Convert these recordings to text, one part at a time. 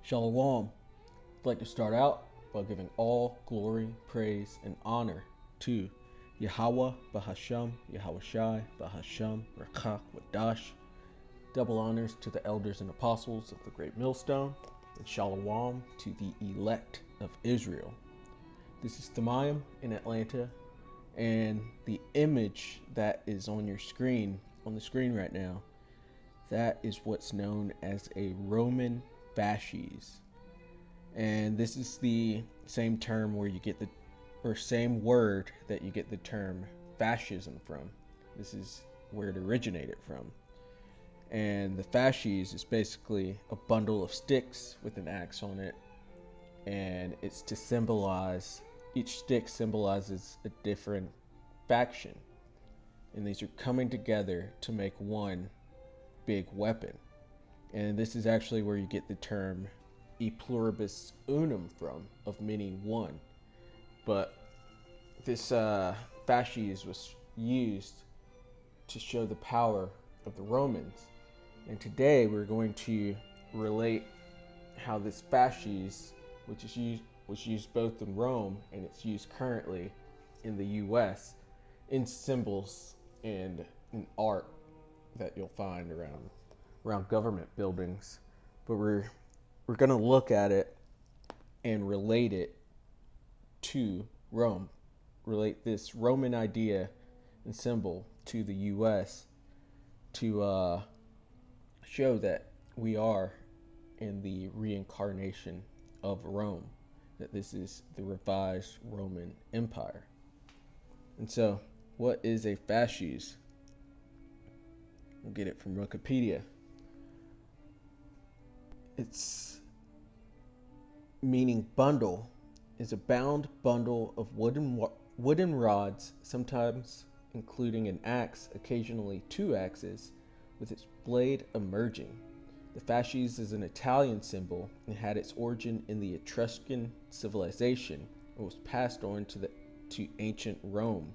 Shalom. I'd like to start out by giving all glory, praise, and honor to Yahweh Bahasham, Yahweh Shai Bahasham, Rakach Wadash. Double honors to the elders and apostles of the Great Millstone, and Shalom to the elect of Israel. This is Thamayim in Atlanta, and the image that is on your screen, on the screen right now, that is what's known as a Roman Fasces. And this is the same term where you get the, or same word that you get the term fascism from. This is where it originated from. And the fasces is basically a bundle of sticks with an axe on it. And it's to symbolize, each stick symbolizes a different faction. And these are coming together to make one big weapon. And this is actually where you get the term e pluribus unum from, of many one. But this fasces was used to show the power of the Romans. And today we're going to relate how this fasces, which is was used both in Rome and it's used currently in the US in symbols and in art that you'll find around government buildings. But we're going to look at it and relate it to Rome, relate this Roman idea and symbol to the US to show that we are in the reincarnation of Rome, that this is the revised Roman Empire. And so, what is a fasces? We'll get it from Wikipedia. Its meaning bundle is a bound bundle of wooden rods, sometimes including an axe, occasionally two axes, with its blade emerging. The fasces is an Italian symbol and had its origin in the Etruscan civilization and was passed on to ancient Rome.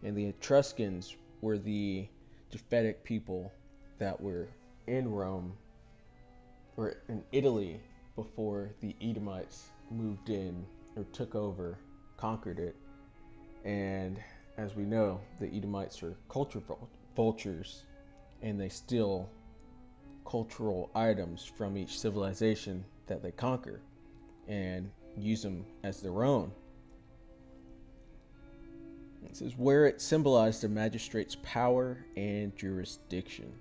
And the Etruscans were the Japhetic people that were in Rome, or in Italy, before the Edomites moved in or took over, conquered it. And as we know, the Edomites are culture vultures, and they steal cultural items from each civilization that they conquer and use them as their own. It says where it symbolized a magistrate's power and jurisdiction.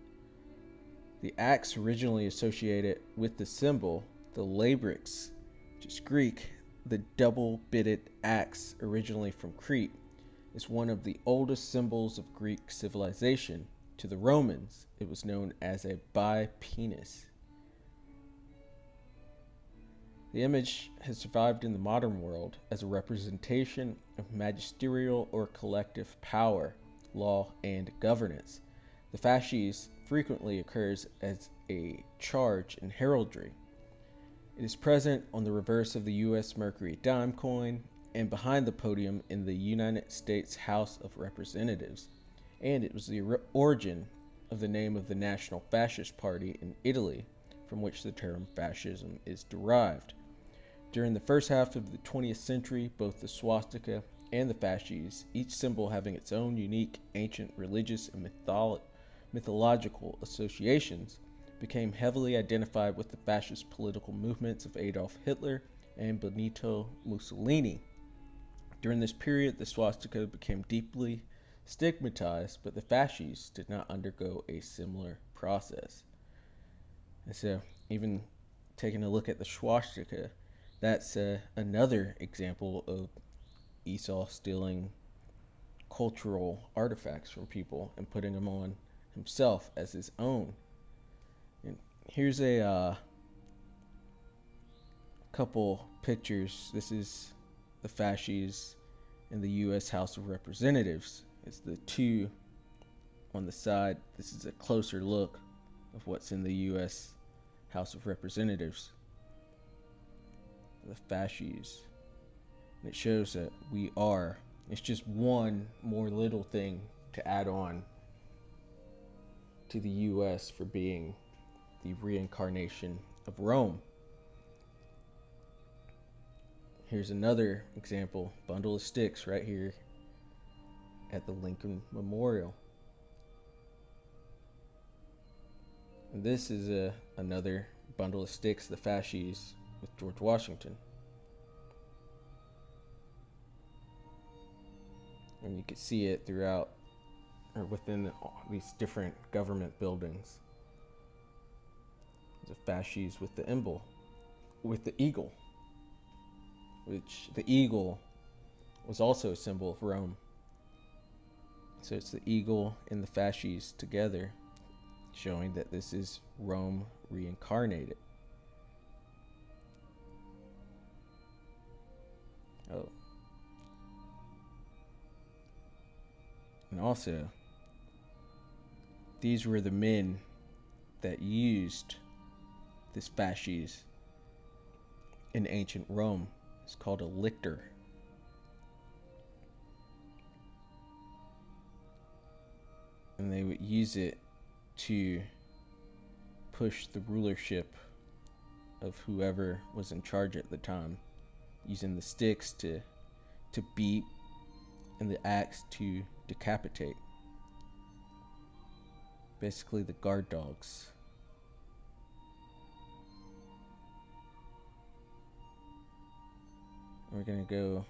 The axe originally associated with the symbol, the labrix, which is Greek, the double-bitted axe originally from Crete, is one of the oldest symbols of Greek civilization. To the Romans, it was known as a bipenis. The image has survived in the modern world as a representation of magisterial or collective power, law, and governance. The fasces frequently occurs as a charge in heraldry. It is present on the reverse of the U.S. Mercury dime coin and behind the podium in the United States House of Representatives. And it was the origin of the name of the National Fascist Party in Italy, from which the term fascism is derived. During the first half of the 20th century, both the swastika and the fasces, each symbol having its own unique ancient religious and mythological associations, became heavily identified with the fascist political movements of Adolf Hitler and Benito Mussolini. During this period, the swastika became deeply stigmatized, but the fasces did not undergo a similar process. And so, even taking a look at the swastika, that's another example of Esau stealing cultural artifacts from people and putting them on himself as his own. And here's a couple pictures. This is the fasces in the U.S. House of Representatives. It's the two on the side. This is a closer look of what's in the U.S. House of Representatives. The fasces. And it shows that it's just one more little thing to add on to the U.S. for being the reincarnation of Rome. Here's another example, bundle of sticks right here at the Lincoln Memorial. And this is another bundle of sticks the Fasces with George Washington. And you can see it throughout or within these different government buildings. The Fasces with the emblem, with the eagle, which the eagle was also a symbol of Rome. So it's the eagle and the Fasces together, showing that this is Rome reincarnated. Oh. And also, these were the men that used this fasces in ancient Rome. It's called a lictor. And they would use it to push the rulership of whoever was in charge at the time, using the sticks to beat and the axe to decapitate. Basically the guard dogs. We're gonna go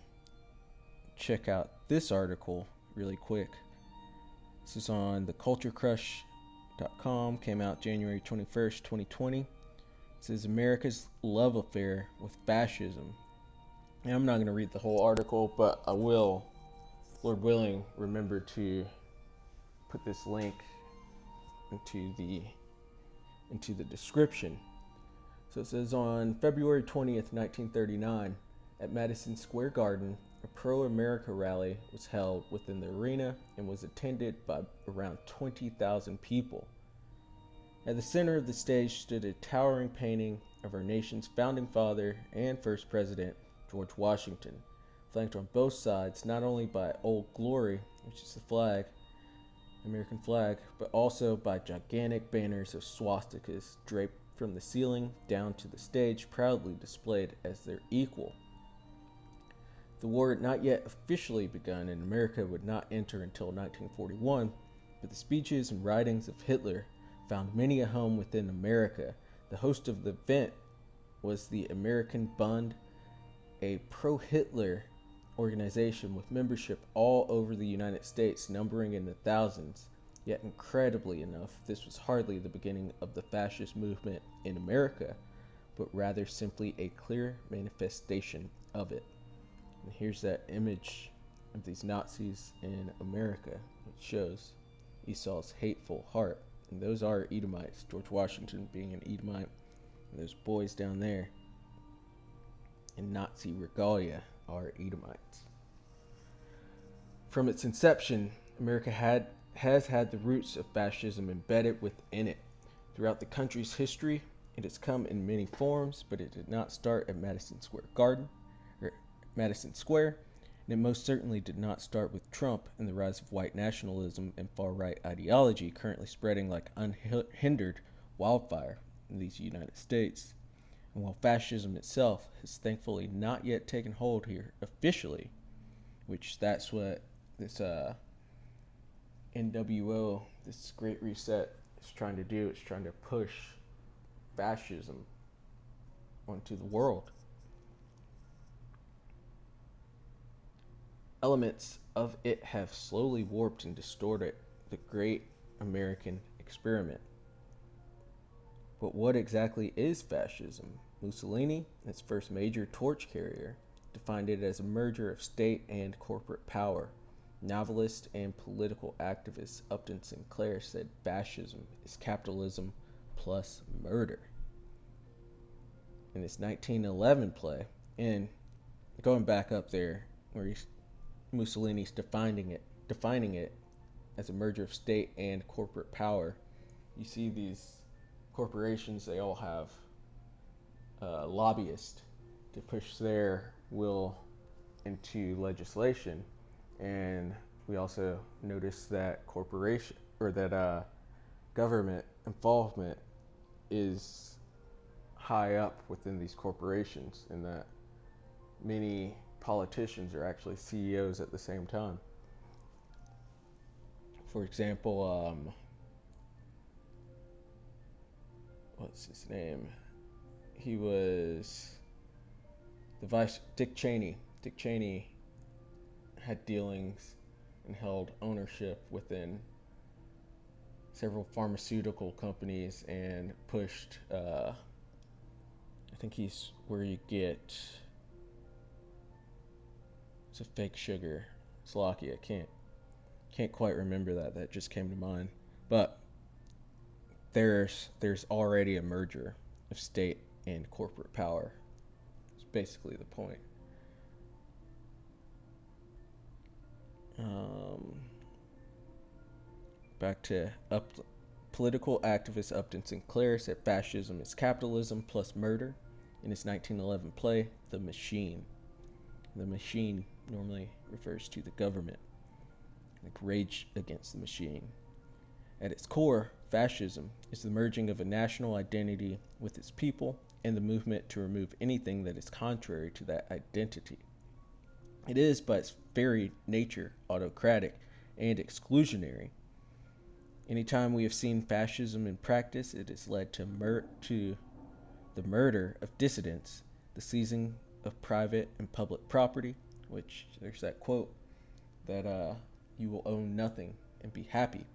check out this article really quick. This is on theculturecrush.com, came out January 21st, 2020. It says America's love affair with fascism. And I'm not going to read the whole article, but I will, Lord willing, remember to put this link into the description. So it says on February 20th, 1939, at Madison Square Garden, a pro-America rally was held within the arena and was attended by around 20,000 people. At the center of the stage stood a towering painting of our nation's founding father and first president, George Washington, flanked on both sides not only by Old Glory, which is the flag, American flag, but also by gigantic banners of swastikas draped from the ceiling down to the stage, proudly displayed as their equal. The war had not yet officially begun, and America would not enter until 1941, but the speeches and writings of Hitler found many a home within America. The host of the event was the American Bund, a pro-Hitler organization with membership all over the United States, numbering in the thousands. Yet incredibly enough, this was hardly the beginning of the fascist movement in America, but rather simply a clear manifestation of it. And here's that image of these Nazis in America. It shows Esau's hateful heart. And those are Edomites, George Washington being an Edomite. And those boys down there in Nazi regalia are Edomites. From its inception, America has had the roots of fascism embedded within it. Throughout the country's history, it has come in many forms, but it did not start at Madison Square, and it most certainly did not start with Trump and the rise of white nationalism and far-right ideology currently spreading like unhindered wildfire in these United States. And while fascism itself has thankfully not yet taken hold here officially, which that's what this NWO, this Great Reset, is trying to do. It's trying to push fascism onto the world. Elements of it have slowly warped and distorted the great American experiment. But what exactly is fascism? Mussolini, its first major torch carrier, defined it as a merger of state and corporate power. Novelist and political activist Upton Sinclair said fascism is capitalism plus murder. In his 1911 play, and going back up there where Mussolini's defining it as a merger of state and corporate power, you see these corporations, they all have lobbyists to push their will into legislation. And we also notice that government involvement is high up within these corporations, and that many politicians are actually CEOs at the same time. For example, what's his name? He was the vice Dick Cheney. Dick Cheney had dealings and held ownership within several pharmaceutical companies and pushed. I think he's where you get. It's a fake sugar. Slocky. I can't quite remember that. That just came to mind. But there's already a merger of state and corporate power. It's basically the point. Back to political activist Upton Sinclair said fascism is capitalism plus murder in his 1911 play, The Machine. The machine normally refers to the government, like Rage Against the Machine. At its core, fascism is the merging of a national identity with its people and the movement to remove anything that is contrary to that identity. It is, by its very nature, autocratic and exclusionary. Anytime we have seen fascism in practice, it has led to the murder of dissidents, the seizing of private and public property, which there's that quote that you will own nothing and be happy,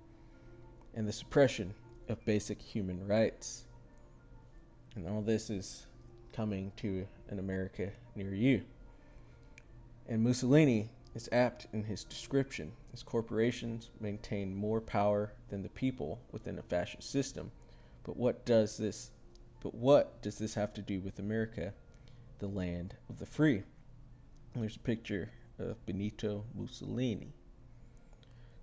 and the suppression of basic human rights. And all this is coming to an America near you. And Mussolini is apt in his description, as corporations maintain more power than the people within a fascist system. But what does this have to do with America, the land of the free? And there's a picture of Benito Mussolini.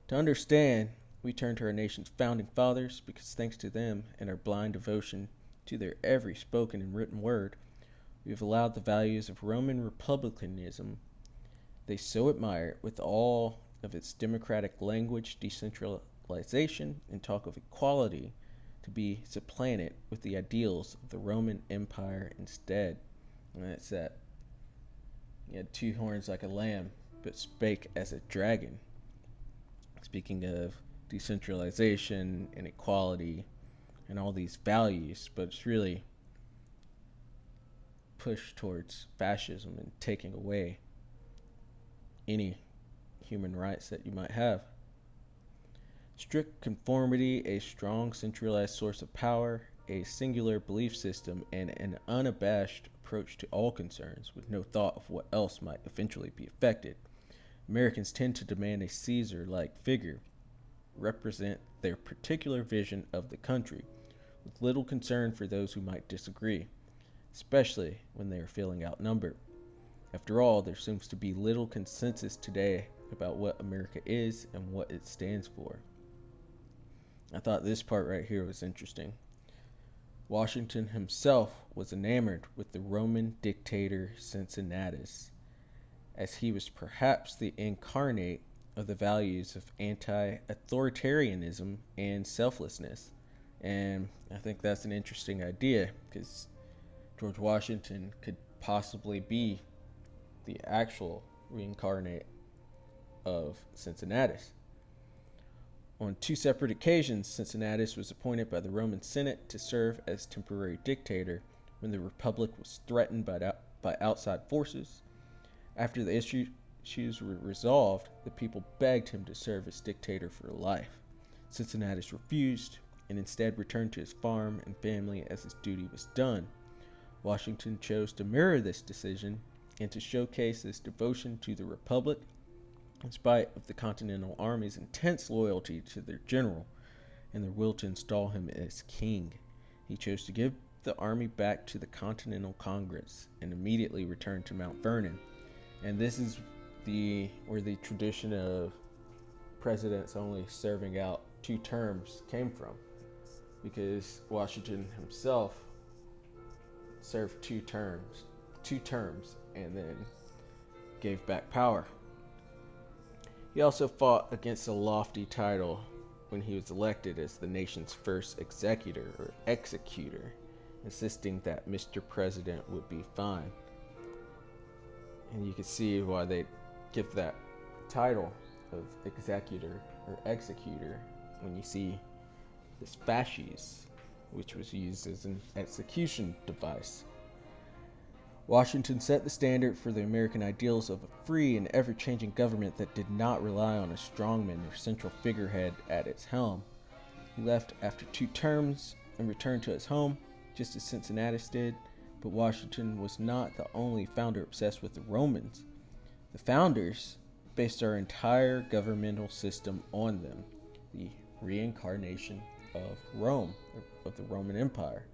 To understand, we turn to our nation's founding fathers, because thanks to them and our blind devotion to their every spoken and written word, we have allowed the values of Roman republicanism they so admire, with all of its democratic language, decentralization, and talk of equality, to be supplanted with the ideals of the Roman Empire instead. And that's that. He had 2 horns like a lamb, but spake as a dragon. Speaking of decentralization and equality and all these values, but it's really pushed towards fascism and taking away any human rights that you might have. Strict conformity, a strong centralized source of power, a singular belief system, and an unabashed approach to all concerns with no thought of what else might eventually be affected. Americans tend to demand a Caesar-like figure represent their particular vision of the country, with little concern for those who might disagree, especially when they are feeling outnumbered. After all, there seems to be little consensus today about what America is and what it stands for. I thought this part right here was interesting. Washington himself was enamored with the Roman dictator Cincinnatus, as he was perhaps the incarnate of the values of anti-authoritarianism and selflessness. And I think that's an interesting idea, because George Washington could possibly be the actual reincarnate of Cincinnatus. On 2 separate occasions, Cincinnatus was appointed by the Roman Senate to serve as temporary dictator when the Republic was threatened by outside forces. After the issues were resolved, the people begged him to serve as dictator for life. Cincinnatus refused and instead returned to his farm and family as his duty was done. Washington chose to mirror this decision and to showcase his devotion to the Republic, in spite of the Continental Army's intense loyalty to their general and their will to install him as king. He chose to give the army back to the Continental Congress and immediately returned to Mount Vernon. And this is where the tradition of presidents only serving out 2 terms came from, because Washington himself served 2 terms, and then gave back power. He also fought against a lofty title when he was elected as the nation's first executor or executor, insisting that Mr. President would be fine. And you can see why they give that title of executor or executor when you see this fasces, which was used as an execution device. Washington set the standard for the American ideals of a free and ever-changing government that did not rely on a strongman or central figurehead at its helm. He left after 2 terms and returned to his home, just as Cincinnatus did, but Washington was not the only founder obsessed with the Romans. The founders based our entire governmental system on them, the reincarnation of Rome, of the Roman Empire,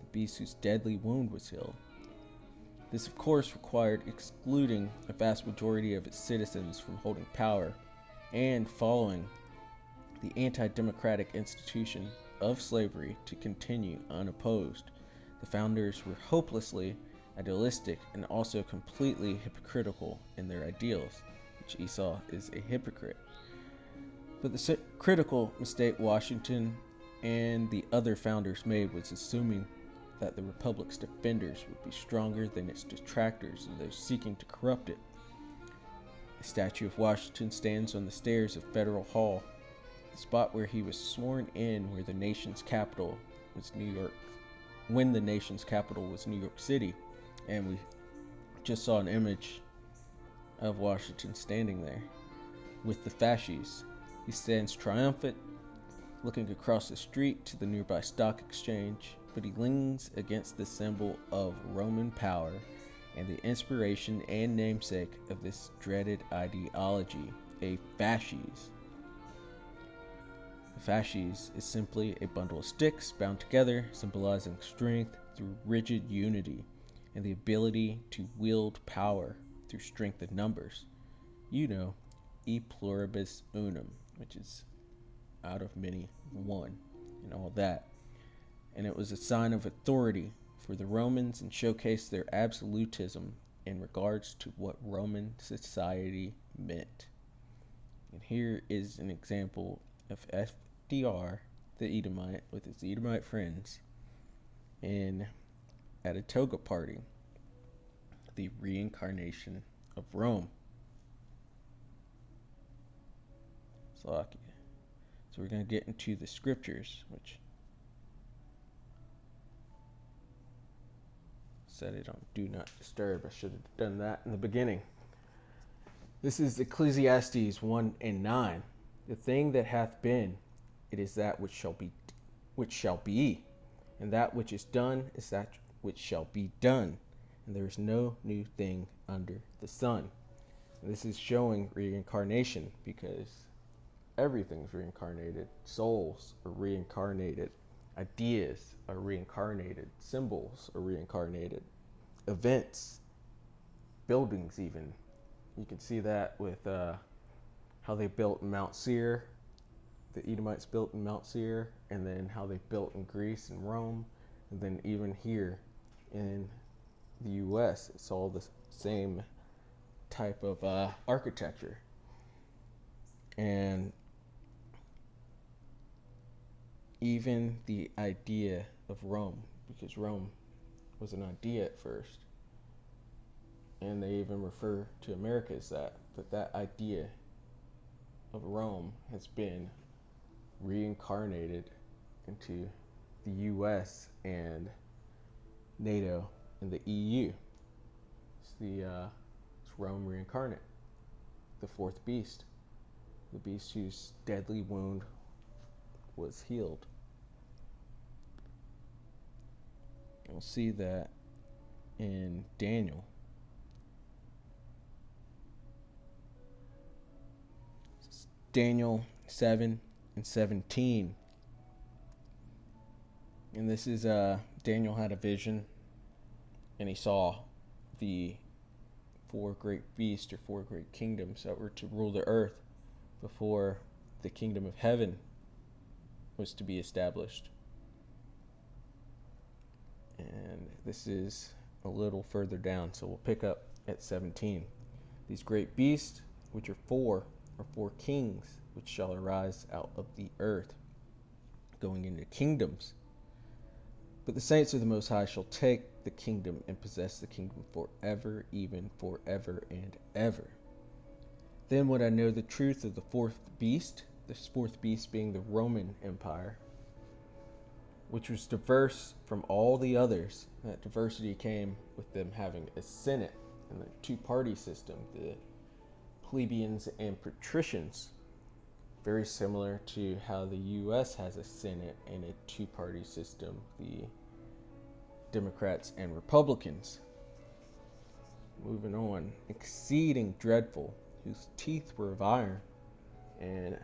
the beast whose deadly wound was healed. This, of course, required excluding a vast majority of its citizens from holding power and following the anti-democratic institution of slavery to continue unopposed. The founders were hopelessly idealistic and also completely hypocritical in their ideals, which Esau is a hypocrite. But the critical mistake Washington and the other founders made was assuming that the Republic's defenders would be stronger than its detractors and those seeking to corrupt it. A statue of Washington stands on the stairs of Federal Hall, the spot where he was sworn in where the nation's capital was New York, when the nation's capital was New York City. And we just saw an image of Washington standing there with the fasces. He stands triumphant, looking across the street to the nearby stock exchange, but he leans against the symbol of Roman power and the inspiration and namesake of this dreaded ideology, a fasces. The fasces is simply a bundle of sticks bound together, symbolizing strength through rigid unity and the ability to wield power through strength in numbers. You know, e pluribus unum, which is out of many one, and all that. And it was a sign of authority for the Romans and showcased their absolutism in regards to what Roman society meant. And here is an example of FDR, the Edomite, with his Edomite friends at a toga party, the reincarnation of Rome. So we're going to get into the scriptures, which set it on do not disturb. I should have done that in the beginning. This is Ecclesiastes 1:9. The thing that hath been, it is that which shall be, and that which is done is that which shall be done, and there is no new thing under the sun. And this is showing reincarnation, because everything's reincarnated. Souls are reincarnated. Ideas are reincarnated. Symbols are reincarnated. Events, buildings even. You can see that with how they built in Mount Seir. The Edomites built in Mount Seir, and then how they built in Greece and Rome, and then even here in the U.S. It's all the same type of architecture. And even the idea of Rome, because Rome was an idea at first, and they even refer to America as that, but that idea of Rome has been reincarnated into the US and NATO and the EU. It's Rome Reincarnate, the fourth beast, the beast whose deadly wound was healed. We'll see that in Daniel. Daniel 7:17. And this is Daniel had a vision, and he saw the 4 great beasts or 4 great kingdoms that were to rule the earth before the kingdom of heaven was to be established. And this is a little further down, so we'll pick up at 17. These great beasts, which are 4 kings, which shall arise out of the earth, going into kingdoms. But the saints of the Most High shall take the kingdom and possess the kingdom forever, even forever and ever. Then would I know the truth of the fourth beast, this fourth beast being the Roman Empire, which was diverse from all the others. That diversity came with them having a senate and the two-party system, the plebeians and patricians, very similar to how the U.S. has a senate and a two-party system, the Democrats and Republicans. Moving on, exceeding dreadful, whose teeth were of iron, and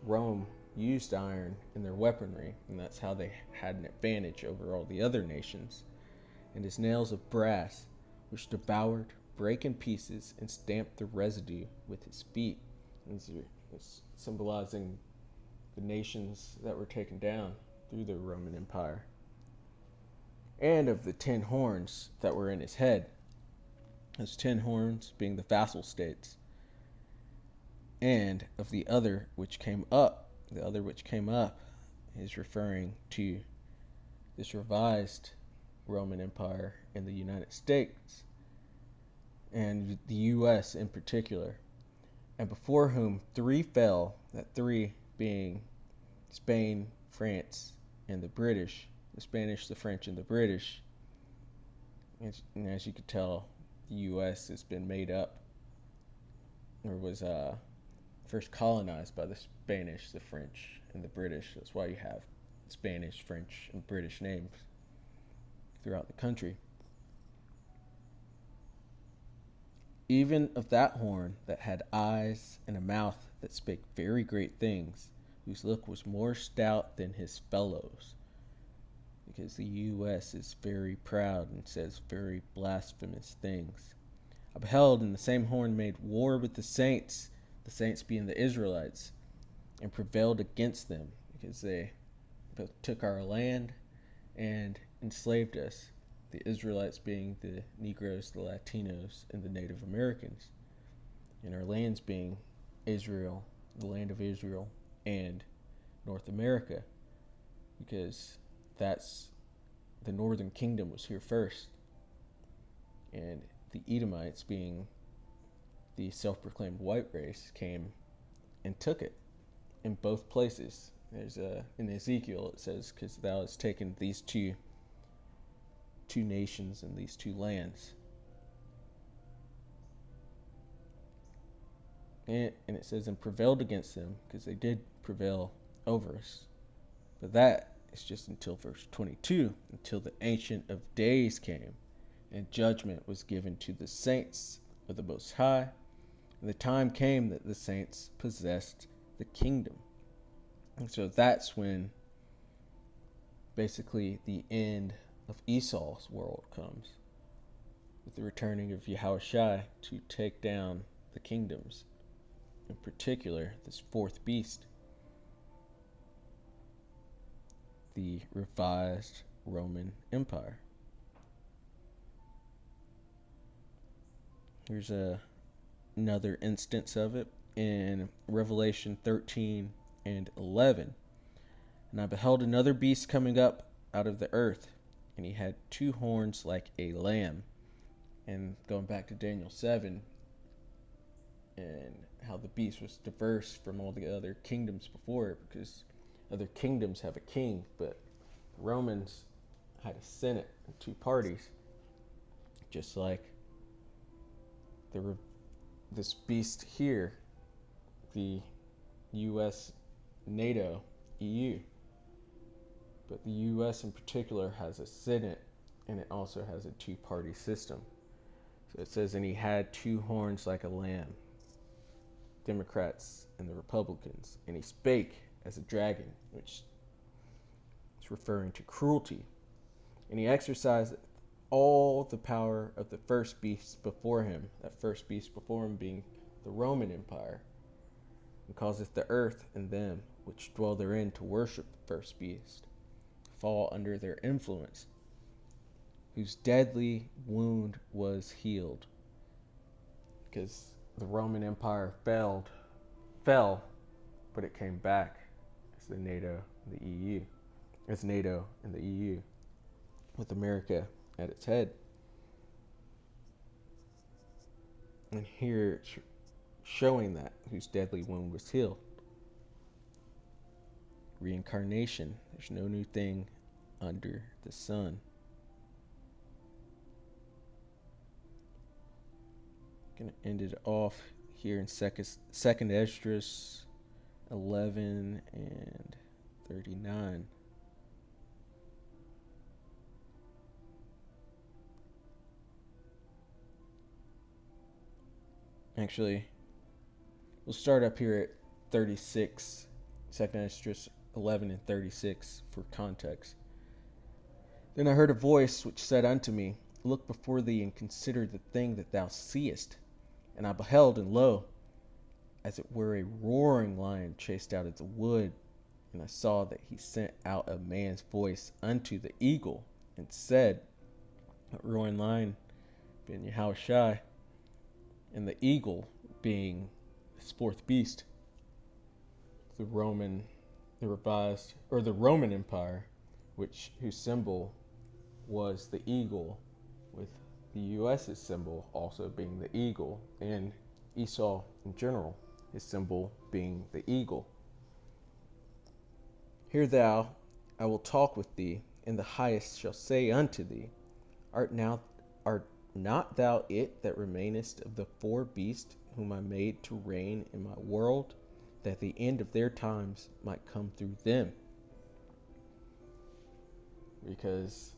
Rome used iron in their weaponry, and that's how they had an advantage over all the other nations. And his nails of brass, which devoured, brake in pieces, and stamped the residue with his feet. These are symbolizing the nations that were taken down through the Roman Empire. And of the 10 horns that were in his head, those 10 horns being the vassal states. And of the other which came up, the other which came up is referring to this revised Roman Empire in the United States, and the U.S. in particular, and before whom 3 fell, that 3 being Spain, France, and the British, the Spanish, the French, and the British. And as you could tell, the U.S. has been made up, or was first colonized by the Spanish, the French, and the British. That's why you have Spanish, French, and British names throughout the country. Even of that horn that had eyes and a mouth that spake very great things, whose look was more stout than his fellows. Because the U.S. is very proud and says very blasphemous things. I beheld, and the same horn made war with the saints being the Israelites, and prevailed against them, because they both took our land and enslaved us. The Israelites being the Negroes, the Latinos, and the Native Americans. And our lands being Israel, the land of Israel, and North America. Because that's the northern kingdom was here first. And the Edomites, being the self-proclaimed white race, came and took it in both places. There's in Ezekiel it says, because thou hast taken these two nations and these 2 lands. And it says, and prevailed against them, because they did prevail over us. But that is just until verse 22, until the Ancient of Days came, and judgment was given to the saints of the Most High. And the time came that the saints possessed the kingdom. And so that's when basically the end of Esau's world comes, with the returning of Yahushua to take down the kingdoms, in particular this 4th beast, the revised Roman Empire. Here's another instance of it in Revelation 13 and 11. And I beheld another beast coming up out of the earth, and he had 2 horns like a lamb. And going back to Daniel 7, and how the beast was diverse from all the other kingdoms before it, because other kingdoms have a king, but Romans had a senate and 2 parties, just like this beast here, the U.S., NATO, EU. But the U.S. in particular has a senate, and it also has a 2-party system. So it says, and he had 2 horns like a lamb, Democrats and the Republicans, and he spake as a dragon, which is referring to cruelty. And he exercised all the power of the first beast before him, that first beast before him being the Roman Empire, and causeth the earth and them which dwell therein to worship the first beast, fall under their influence, whose deadly wound was healed. Because the Roman Empire fell, but it came back as the NATO and the EU. As NATO and the EU. with America at its head. And here it's showing that whose deadly wound was healed. Reincarnation. There's no new thing under the sun. Gonna end it off here in second Esdras 11 and 39. Actually, we'll start up here at 36, second Esdras 11 and 36 for context. Then I heard a voice which said unto me, Look before thee and consider the thing that thou seest. And I beheld, and lo, as it were a roaring lion chased out of the wood. And I saw that he sent out a man's voice unto the eagle, and said, a roaring lion being Yahushai, and the eagle being this fourth beast, the Roman Empire, whose symbol was the eagle, with the U.S.'s symbol also being the eagle, and Esau in general, his symbol being the eagle. Hear thou, I will talk with thee, and the highest shall say unto thee, Art not thou it that remainest of the four beasts whom I made to reign in my world, that the end of their times might come through them? Because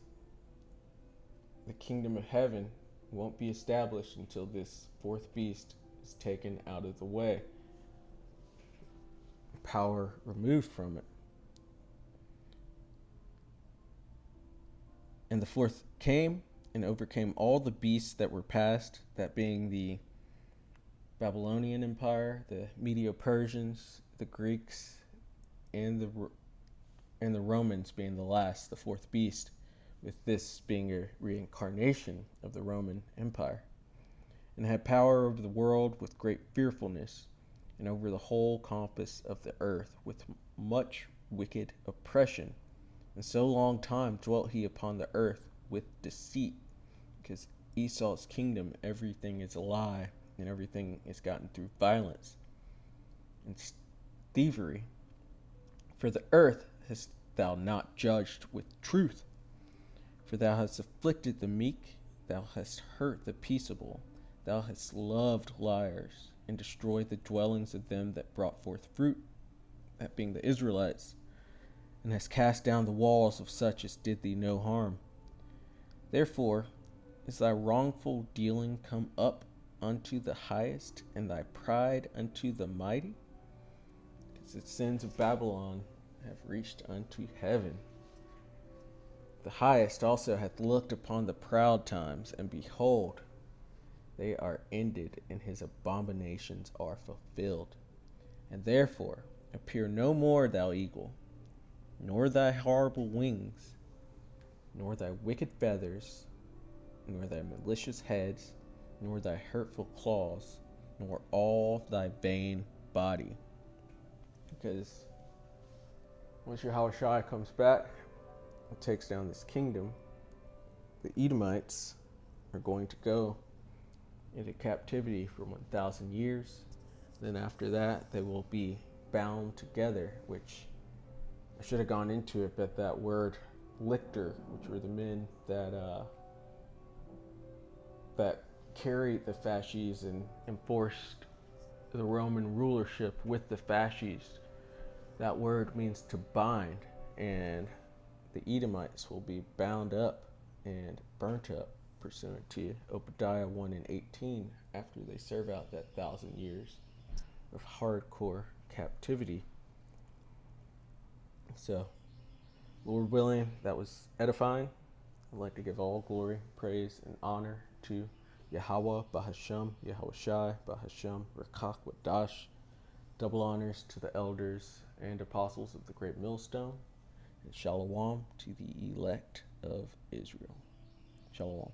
the kingdom of heaven won't be established until this fourth beast is taken out of the way, power removed from it. And the fourth came and overcame all the beasts that were past, that being the Babylonian Empire, the Medo-Persians, the Greeks, and the Romans being the last, the fourth beast, with this being a reincarnation of the Roman Empire, and had power over the world with great fearfulness, and over the whole compass of the earth with much wicked oppression. And so long time dwelt he upon the earth with deceit, because Esau's kingdom, everything is a lie, and everything is gotten through violence and thievery. For the earth hast thou not judged with truth, for thou hast afflicted the meek, thou hast hurt the peaceable, thou hast loved liars, and destroyed the dwellings of them that brought forth fruit, that being the Israelites, and hast cast down the walls of such as did thee no harm. Therefore is thy wrongful dealing come up unto the highest, and thy pride unto the mighty? Because the sins of Babylon have reached unto heaven. The highest also hath looked upon the proud times, and behold, they are ended, and his abominations are fulfilled. And therefore appear no more, thou eagle, nor thy horrible wings, nor thy wicked feathers, nor thy malicious heads, nor thy hurtful claws, nor all thy vain body. Because once Yahushua comes back and takes down this kingdom, the Edomites are going to go into captivity for 1,000 years. Then after that, they will be bound together, which I should have gone into it, but that word lictor, which were the men that carried the Fasces and enforced the Roman rulership with the Fasces, that word means to bind, and the Edomites will be bound up and burnt up, pursuant to Obadiah 1 and 18, after they serve out that 1,000 years of hardcore captivity. So, Lord willing, that was edifying. I'd like to give all glory, praise, and honor to Yahweh, Bahasham, Yahushai, Bahasham, Rakak, Wadash. Double honors to the elders and apostles of the Great Millstone, and Shalom to the elect of Israel. Shalom.